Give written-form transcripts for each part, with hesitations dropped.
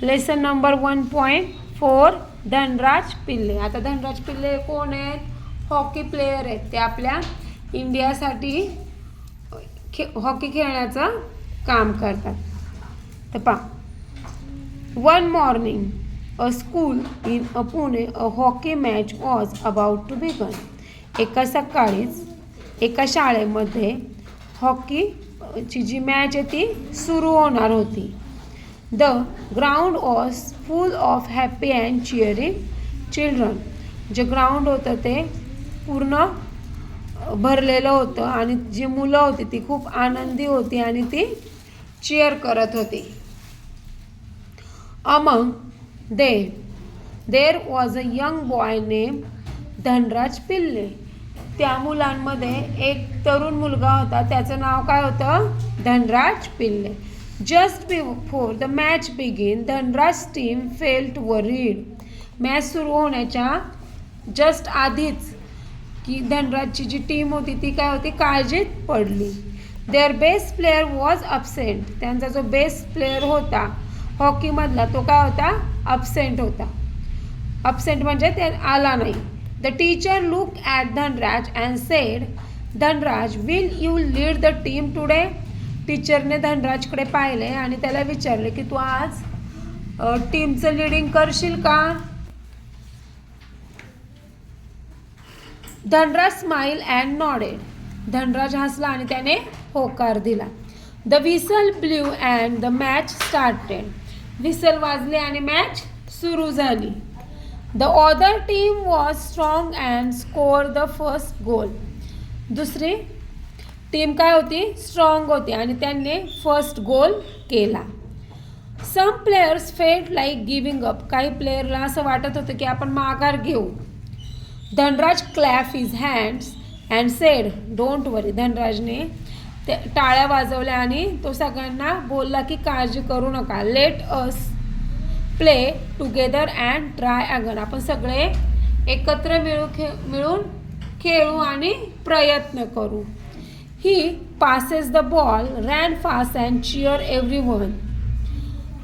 Lesson number 1.4 Dhanraj Pillay. आता धनराज पिल्ले कोण आहेत? हॉकी प्लेयर आहेत. ते आपल्या इंडियासाठी हॉकी खेळण्याचं काम करतात. तर one morning a school in a Pune a hockey match was about to begin. एका सकाळीच एका शाळेमध्ये हॉकीची जी मॅच आहे ती सुरू होणार होती. The ground was full of happy and cheering children. जे ग्राउंड होतं ते पूर्ण भरलेलं होतं आणि जी मुलं होती ती खूप आनंदी होती आणि ती चिअर करत होती. Among there was a young boy name Dhanraj Pillay. त्या मुलांमध्ये एक तरुण मुलगा होता, त्याचं नाव काय होतं? Dhanraj Pillay. Just before the match begin Dhanraj team felt worried. Match सुरू होण्याच्या जस्ट आधीच की धनराजची जी टीम होती ती काय होती? काळजीत पडली. Their best player was absent. त्यांचा जो बेस्ट प्लेयर होता हॉकीमधला तो काय होता? अबसेंट होता. अबसेंट म्हणजे ते आला नाही. The teacher look at Dhanraj and said, Dhanraj will you lead the team today. टीचरने धनराजकडे पाहिले आणि त्याला विचारले की तू आज टीमचं लीडिंग करशील का? Dhanraj smile and nodded. Dhanraj हसला आणि त्याने होकार दिला. The whistle blue and the match started. Whistle वाजले आणि मॅच सुरू झाली. The other team was strong and score the first goal. दुसरी टीम काय होती? स्ट्रॉंग होती आणि त्यांनी फर्स्ट गोल केला. Some players felt like giving up. काही प्लेयरला असं वाटत होतं की आपण माघार घेऊ. Dhanraj clap his hands and said don't worry. धनराजने ते टाळ्या वाजवल्या आणि तो सगळ्यांना बोलला की काळजी करू नका. Let us play together and try again. आपण सगळे एकत्र मिळून खेळू आणि प्रयत्न करू. He passes the ball ran fast and cheer everyone.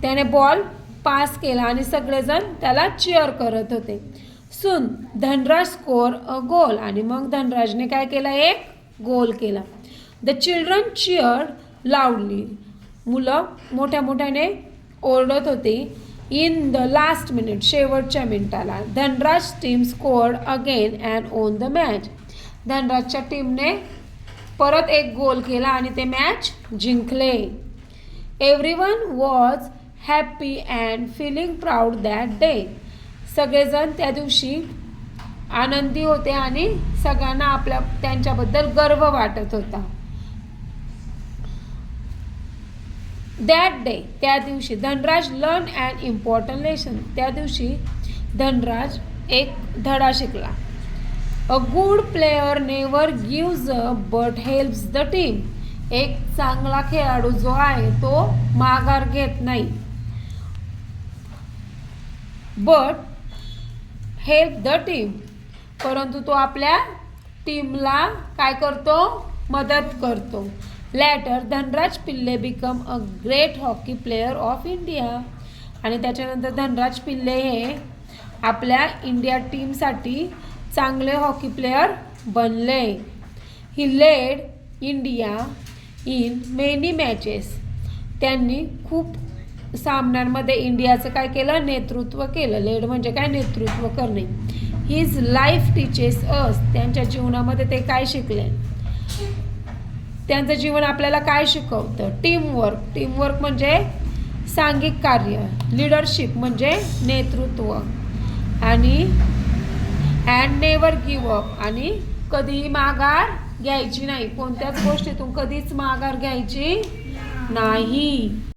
त्याने बॉल पास केला आणि सगळेजण त्याला चिअर करत होते. Soon Dhanraj score a goal. आणि मग धनराजने काय केलं? एक गोल केला. The children cheered loudly. मुलं मोठ्या मोठ्याने ओरडत होती. In the last minute. शेवटच्या मिनिटाला Dhanraj team scored again and won the match. धनराजच्या टीमने परत एक गोल केला आणि ते मॅच जिंकले. Everyone was happy and feeling proud that day. सगळेजण त्या दिवशी आनंदी होते आणि सगळ्यांना त्यांच्याबद्दल गर्व वाटत होता. That day. त्या दिवशी Dhanraj learn and important lesson. त्या दिवशी धनराज एक धडा शिकला. A good player never gives up but helps the team. एक चांगला खेळाडू जो आहे तो माघार घेत नाही, बट हेल्प द टीम. परंतु तो आपल्या टीमला काय करतो? मदत करतो. Latter Dhanraj Pillay become a great hockey player of India. आणि त्याच्यानंतर धनराज पिल्ले हे आपल्या इंडिया टीमसाठी चांगले हॉकी प्लेयर बनले. He led India in many matches. त्यांनी खूप सामन्यांमध्ये इंडियाचं काय केलं? नेतृत्व केलं. लेड म्हणजे काय? नेतृत्व करणे. His life teaches us. त्यांच्या जीवनामध्ये ते काय शिकले? त्यांचं जीवन आपल्याला काय शिकवतं? टीमवर्क. टीमवर्क म्हणजे सांघिक कार्य. लीडरशिप म्हणजे नेतृत्व. आणि अँड नेवर गिव्ह अप. आणि कधीही माघार घ्यायची नाही. कोणत्याच गोष्टीतून कधीच माघार घ्यायची नाही.